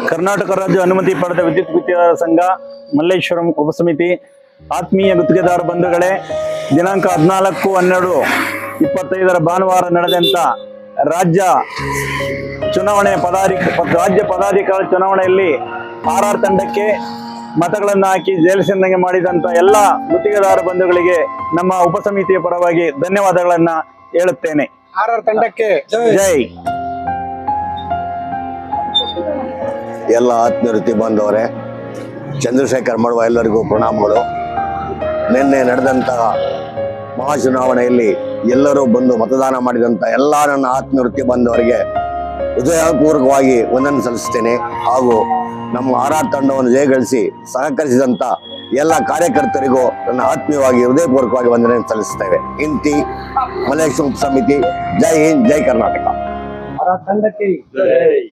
ಕರ್ನಾಟಕ ರಾಜ್ಯ ಅನುಮತಿ ಪಡೆದ ವಿದ್ಯುತ್ ಗುತ್ತಿಗೆದಾರ ಸಂಘ ಮಲ್ಲೇಶ್ವರಂ ಉಪಸಮಿತಿ ಆತ್ಮೀಯ ಗುತ್ತಿಗೆದಾರ ಬಂಧುಗಳೇ, ದಿನಾಂಕ 14/12/25 ಭಾನುವಾರ ನಡೆದಂತ ರಾಜ್ಯ ಪದಾಧಿಕಾರಿ ಚುನಾವಣೆಯಲ್ಲಿ ಆರ್ಆರ್ ತಂಡಕ್ಕೆ ಮತಗಳನ್ನು ಹಾಕಿ ಜಯಲಲಿತಂಗೆ ಮಾಡಿದಂತ ಎಲ್ಲ ಗುತ್ತಿಗೆದಾರ ಬಂಧುಗಳಿಗೆ ನಮ್ಮ ಉಪಸಮಿತಿಯ ಪರವಾಗಿ ಧನ್ಯವಾದಗಳನ್ನ ಹೇಳುತ್ತೇನೆ. ಆರ್ಆರ್ ತಂಡಕ್ಕೆ ಜೈ. ಎಲ್ಲ ಆತ್ಮೀಯ ಬಂದವರೇ, ಚಂದ್ರಶೇಖರ್ ಮಾಡುವ ಎಲ್ಲರಿಗೂ ಪ್ರಣಾಮಗಳು. ನಿನ್ನೆ ನಡೆದಂತಹ ಮಹಾಚುನಾವಣೆಯಲ್ಲಿ ಎಲ್ಲರೂ ಬಂದು ಮತದಾನ ಮಾಡಿದಂಥ ಎಲ್ಲ ನನ್ನ ಆತ್ಮೀಯ ಬಂದವರಿಗೆ ಹೃದಯಪೂರ್ವಕವಾಗಿ ವಂದನೆ ಸಲ್ಲಿಸ್ತೇನೆ. ಹಾಗೂ ನಮ್ಮ ಆರ್ಆರ್ ತಂಡವನ್ನು ಜಯಗಳಿಸಿ ಸಹಕರಿಸಿದಂಥ ಎಲ್ಲ ಕಾರ್ಯಕರ್ತರಿಗೂ ನನ್ನ ಆತ್ಮೀಯವಾಗಿ ಹೃದಯಪೂರ್ವಕವಾಗಿ ವಂದನೆ ಸಲ್ಲಿಸ್ತೇವೆ. ಇಂತಿ ಮಲ್ಲೇಶ್ವರಂ ಸಮಿತಿ. ಜೈ ಹಿಂದ್, ಜೈ ಕರ್ನಾಟಕ. ಆರ್ಆರ್ ತಂಡಕ್ಕೆ